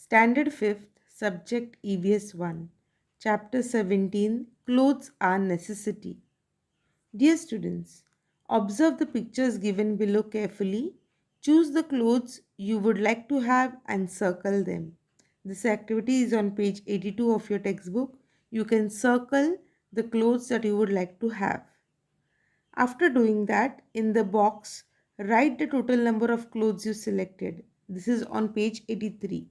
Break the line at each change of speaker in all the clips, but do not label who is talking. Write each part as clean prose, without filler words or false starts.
Standard 5th, Subject EVS 1, Chapter 17, Clothes are Necessity. Dear students, observe the pictures given below carefully. Choose the clothes you would like to have and circle them. This activity is on page 82 of your textbook. You can circle the clothes that you would like to have. After doing that, in the box, write the total number of clothes you selected. This is on page 83.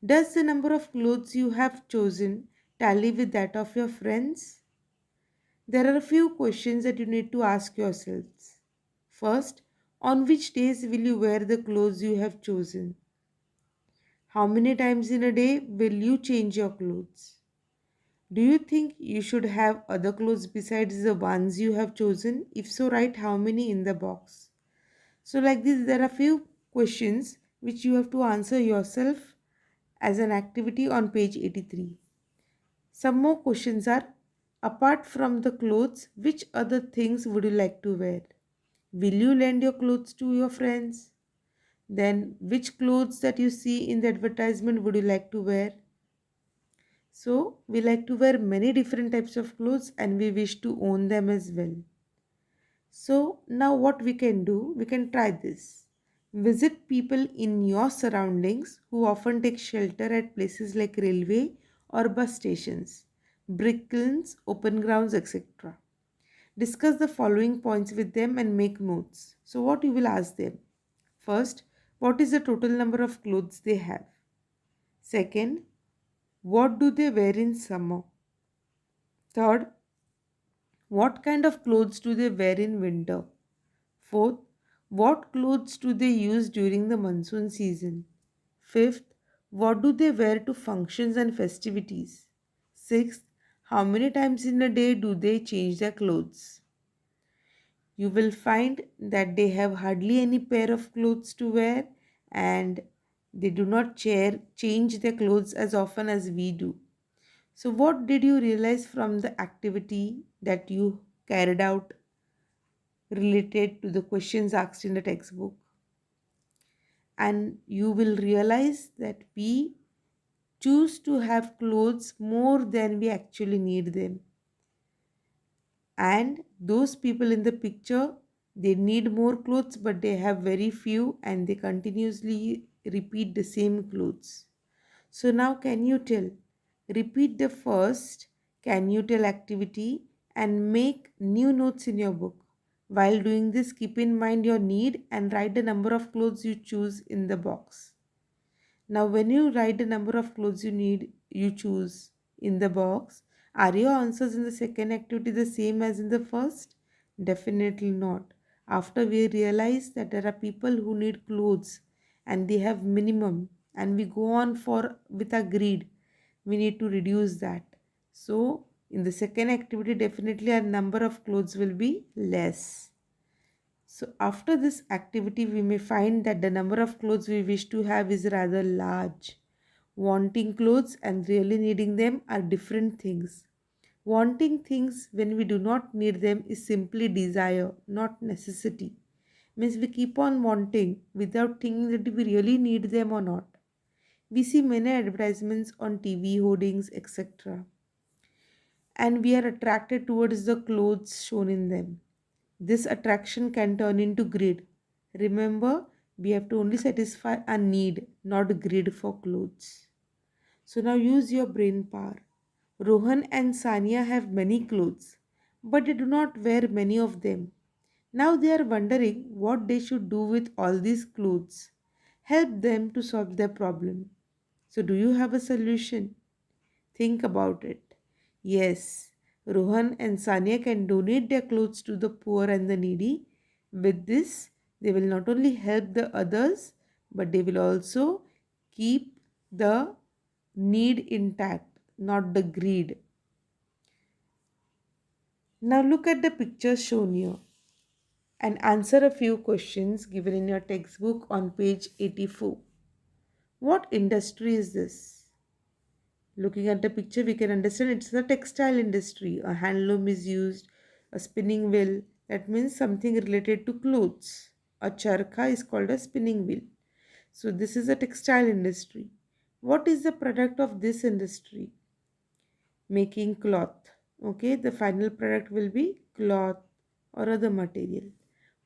Does the number of clothes you have chosen tally with that of your friends? There are a few questions that you need to ask yourselves. First, on which days will you wear the clothes you have chosen? How many times in a day will you change your clothes? Do you think you should have other clothes besides the ones you have chosen? If so, write how many in the box. So, like this, there are few questions which you have to answer yourself as an activity on page 83. Some more questions are, apart from the clothes, which other things would you like to wear? Will you lend your clothes to your friends? Then, which clothes that you see in the advertisement would you like to wear? So, we like to wear many different types of clothes and we wish to own them as well. So, now what we can do, we can try this. Visit people in your surroundings who often take shelter at places like railway or bus stations, brick kilns, open grounds, etc. Discuss the following points with them and make notes. So, what you will ask them? First, what is the total number of clothes they have? Second, what do they wear in summer? Third, what kind of clothes do they wear in winter? Fourth, what clothes do they use during the monsoon season? Fifth, what do they wear to functions and festivities? Sixth, how many times in a day do they change their clothes? You will find that they have hardly any pair of clothes to wear and they do not change their clothes as often as we do. So, what did you realize from the activity that you carried out related to the questions asked in the textbook? And you will realize that we choose to have clothes more than we actually need them. And those people in the picture, they need more clothes but they have very few and they continuously repeat the same clothes. So now can you tell? Repeat the first can you tell activity and make new notes in your book. While doing this, keep in mind your need and write the number of clothes you choose in the box. Now, when you write the number of clothes you choose in the box, are your answers in the second activity the same as in the first? Definitely not. After we realize that there are people who need clothes and they have minimum and we go on for with a greed, we need to reduce that. So, in the second activity, definitely our number of clothes will be less. So after this activity, we may find that the number of clothes we wish to have is rather large. Wanting clothes and really needing them are different things. Wanting things when we do not need them is simply desire, not necessity. Means we keep on wanting without thinking that we really need them or not. We see many advertisements on TV, hoardings, etc. And we are attracted towards the clothes shown in them. This attraction can turn into greed. Remember, we have to only satisfy a need, not greed for clothes. So now use your brain power. Rohan and Sania have many clothes, but they do not wear many of them. Now they are wondering what they should do with all these clothes. Help them to solve their problem. So, do you have a solution? Think about it. Yes, Rohan and Sanya can donate their clothes to the poor and the needy. With this, they will not only help the others, but they will also keep the need intact, not the greed. Now look at the pictures shown here and answer a few questions given in your textbook on page 84. What industry is this? Looking at the picture, we can understand it's the textile industry. A handloom is used, a spinning wheel, that means something related to clothes. A charkha is called a spinning wheel. So, this is a textile industry. What is the product of this industry? Making cloth. Okay, the final product will be cloth or other material.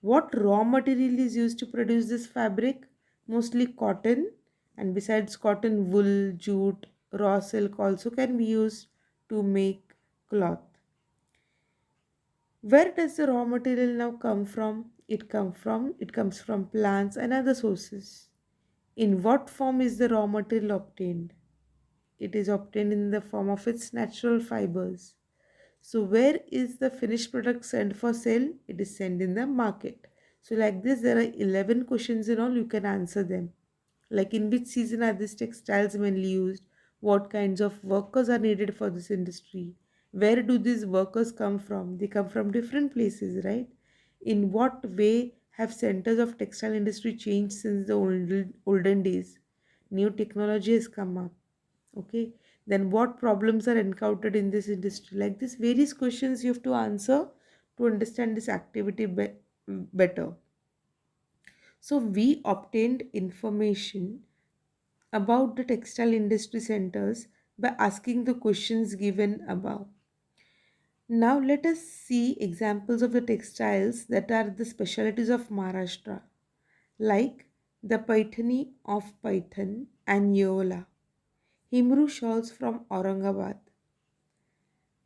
What raw material is used to produce this fabric? Mostly cotton, and besides cotton, wool, jute, raw silk also can be used to make cloth. Where does the raw material now come from? It comes from plants and other sources. In what form is the raw material obtained? It is obtained in the form of its natural fibers. So where is the finished product sent for sale? It is sent in the market. So like this, there are 11 questions in all. You can answer them. Like, in which season are these textiles mainly used? What kinds of workers are needed for this industry? Where do these workers come from? They come from different places, right? In what way have centers of textile industry changed since the olden days? New technology has come up. Okay, then what problems are encountered in this industry? Like this, various questions you have to answer to understand this activity better. So we obtained information about the textile industry centers by asking the questions given above. Now let us see examples of the textiles that are the specialties of Maharashtra, like the Paithani of Paithan and Yeola, Himru shawls from Aurangabad,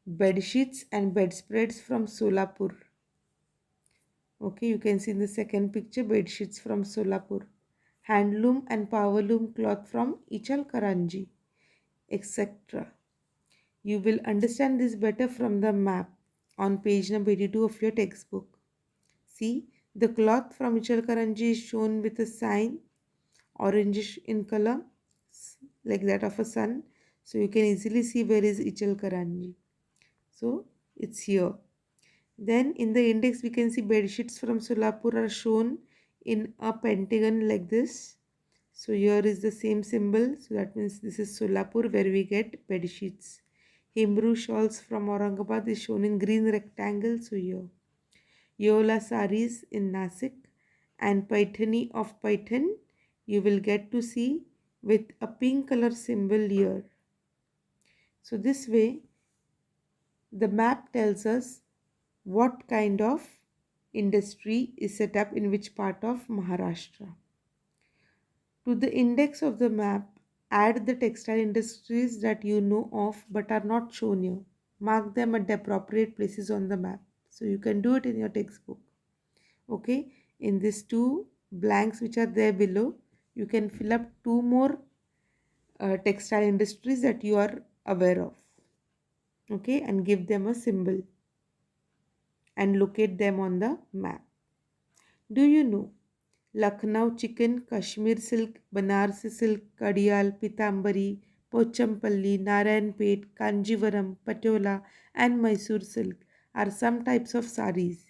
bedsheets and bedspreads from Solapur. Okay, you can see in the second picture bedsheets from Solapur, handloom and powerloom cloth from Ichalkaranji, etc. You will understand this better from the map on page number 82 of your textbook. See, the cloth from Ichalkaranji is shown with a sign, orangish in color, like that of a sun. So you can easily see where is Ichalkaranji. So it's here. Then in the index we can see bedsheets from Solapur are shown in a pentagon like this. So here is the same symbol. So that means this is Solapur where we get bedsheets. Himru shawls from Aurangabad is shown in green rectangle. So here. Yola saris in Nasik and Paithani of Paithan you will get to see with a pink color symbol here. So this way the map tells us what kind of industry is set up in which part of Maharashtra. To the index of the map, add the textile industries that you know of but are not shown here. Mark them at the appropriate places on the map. So you can do it in your textbook. Okay, in these two blanks which are there below, you can fill up two more textile industries that you are aware of. Okay, and give them a symbol and locate them on the map. Do you know Lucknow chicken, Kashmir silk, Banarsi silk, Kadiyal, Pitambari, Pochampalli, Narayanpet, Kanjivaram, Patola, and Mysore silk are some types of saris.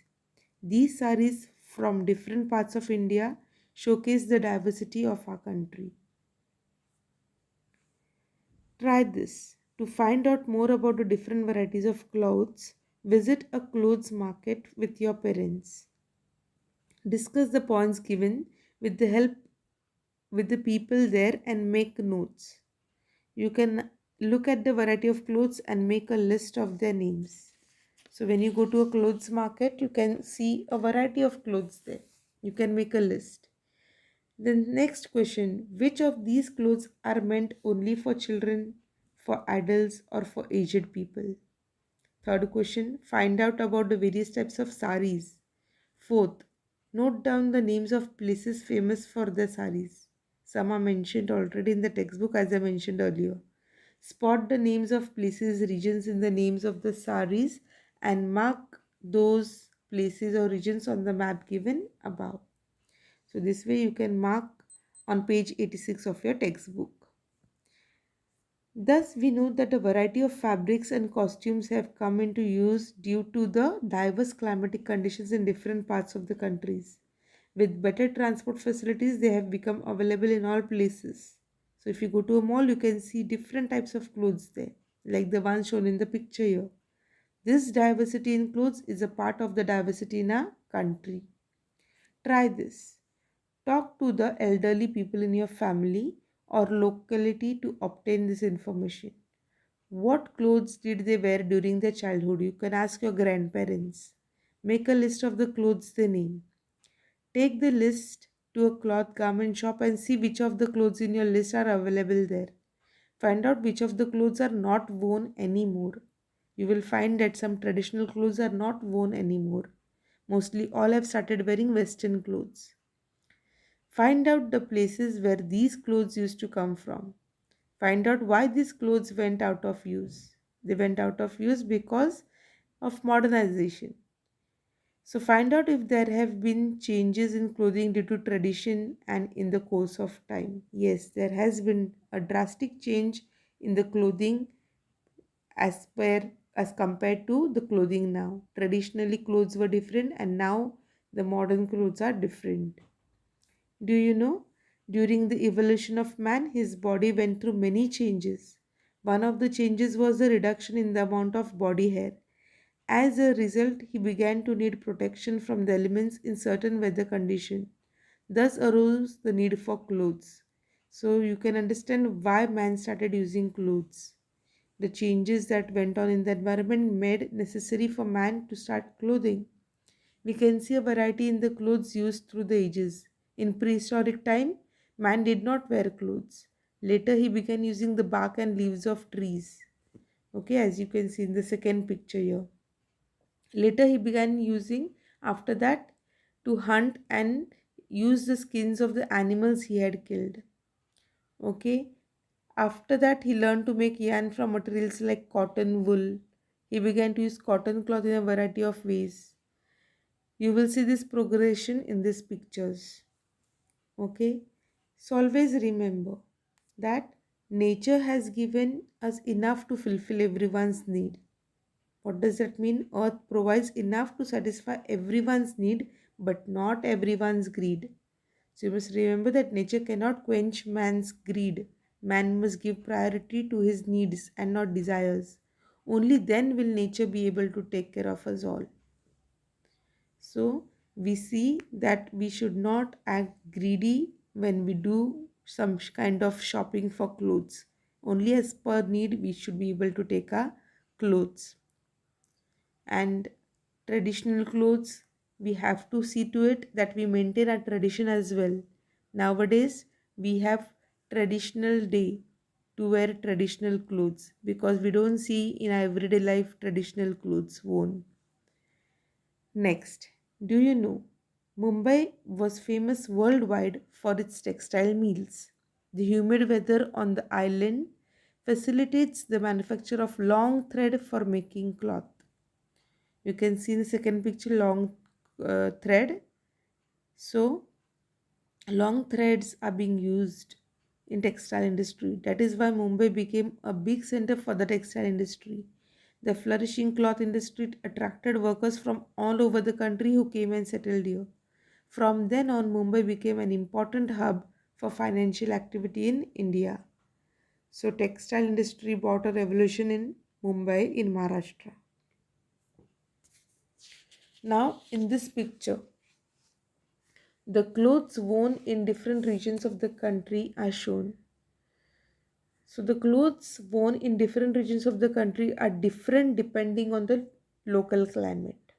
These saris from different parts of India showcase the diversity of our country. Try this. To find out more about the different varieties of clothes, visit a clothes market with your parents. Discuss the points given with the help with the people there and make notes. You can look at the variety of clothes and make a list of their names. So when you go to a clothes market, you can see a variety of clothes there. You can make a list. The next question, which of these clothes are meant only for children, for adults, or for aged people? Third question, find out about the various types of saris. Fourth, note down the names of places famous for their saris. Some are mentioned already in the textbook as I mentioned earlier. Spot the names of places, regions in the names of the saris and mark those places or regions on the map given above. So this way you can mark on page 86 of your textbook. Thus, we know that a variety of fabrics and costumes have come into use due to the diverse climatic conditions in different parts of the countries. With better transport facilities, they have become available in all places. So, if you go to a mall, you can see different types of clothes there, like the one shown in the picture here. This diversity in clothes is a part of the diversity in our country. Try this. Talk to the elderly people in your family or locality to obtain this information. What clothes did they wear during their childhood? You can ask your grandparents. Make a list of the clothes they name. Take the list to a cloth garment shop and see which of the clothes in your list are available there. Find out which of the clothes are not worn anymore. You will find that some traditional clothes are not worn anymore. Mostly all have started wearing western clothes. Find out the places where these clothes used to come from. Find out why these clothes went out of use. They went out of use because of modernization. So find out if there have been changes in clothing due to tradition and in the course of time. Yes, there has been a drastic change in the clothing as compared to the clothing now. Traditionally clothes were different and now the modern clothes are different. Do you know? During the evolution of man, his body went through many changes. One of the changes was the reduction in the amount of body hair. As a result, he began to need protection from the elements in certain weather conditions. Thus arose the need for clothes. So you can understand why man started using clothes. The changes that went on in the environment made necessary for man to start clothing. We can see a variety in the clothes used through the ages. In prehistoric time, man did not wear clothes. Later, he began using the bark and leaves of trees. Okay, as you can see in the second picture here. Later, he began using, after that, to hunt and use the skins of the animals he had killed. Okay, after that, he learned to make yarn from materials like cotton, wool. He began to use cotton cloth in a variety of ways. You will see this progression in these pictures. Okay, so always remember that nature has given us enough to fulfill everyone's need. What does that mean? Earth provides enough to satisfy everyone's need, but not everyone's greed. So you must remember that nature cannot quench man's greed. Man must give priority to his needs and not desires. Only then will nature be able to take care of us all. So we see that we should not act greedy when we do some kind of shopping for clothes. Only as per need we should be able to take our clothes. And traditional clothes, we have to see to it that we maintain our tradition as well. Nowadays we have traditional day to wear traditional clothes because we don't see in our everyday life traditional clothes worn. Next, do you know Mumbai was famous worldwide for its textile mills? The humid weather on the island facilitates the manufacture of long thread for making cloth. You can see in the second picture long thread. So long threads are being used in textile industry. That is why Mumbai became a big center for the textile industry. The flourishing cloth industry attracted workers from all over the country who came and settled here. From then on, Mumbai became an important hub for financial activity in India. So textile industry brought a revolution in Mumbai in Maharashtra. Now in this picture, the clothes worn in different regions of the country are shown. So the clothes worn in different regions of the country are different depending on the local climate.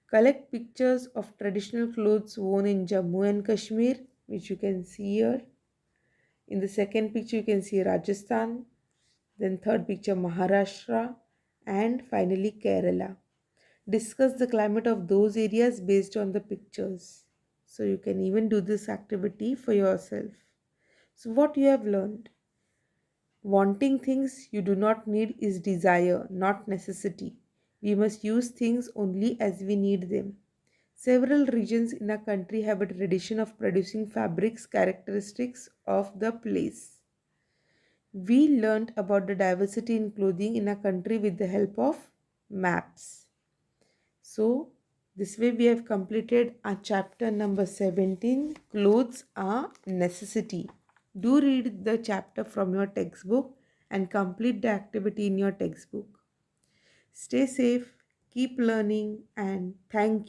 Collect pictures of traditional clothes worn in Jammu and Kashmir, which you can see here. In the second picture, you can see Rajasthan, then third picture Maharashtra, and finally Kerala. Discuss the climate of those areas based on the pictures. So you can even do this activity for yourself. So what you have learned? Wanting things you do not need is desire, not necessity. We must use things only as we need them. Several regions in a country have a tradition of producing fabrics characteristics of the place. We learned about the diversity in clothing in a country with the help of maps. So, this way we have completed our chapter number 17, Clothes are Necessity. Do read the chapter from your textbook and complete the activity in your textbook. Stay safe, keep learning, and thank you.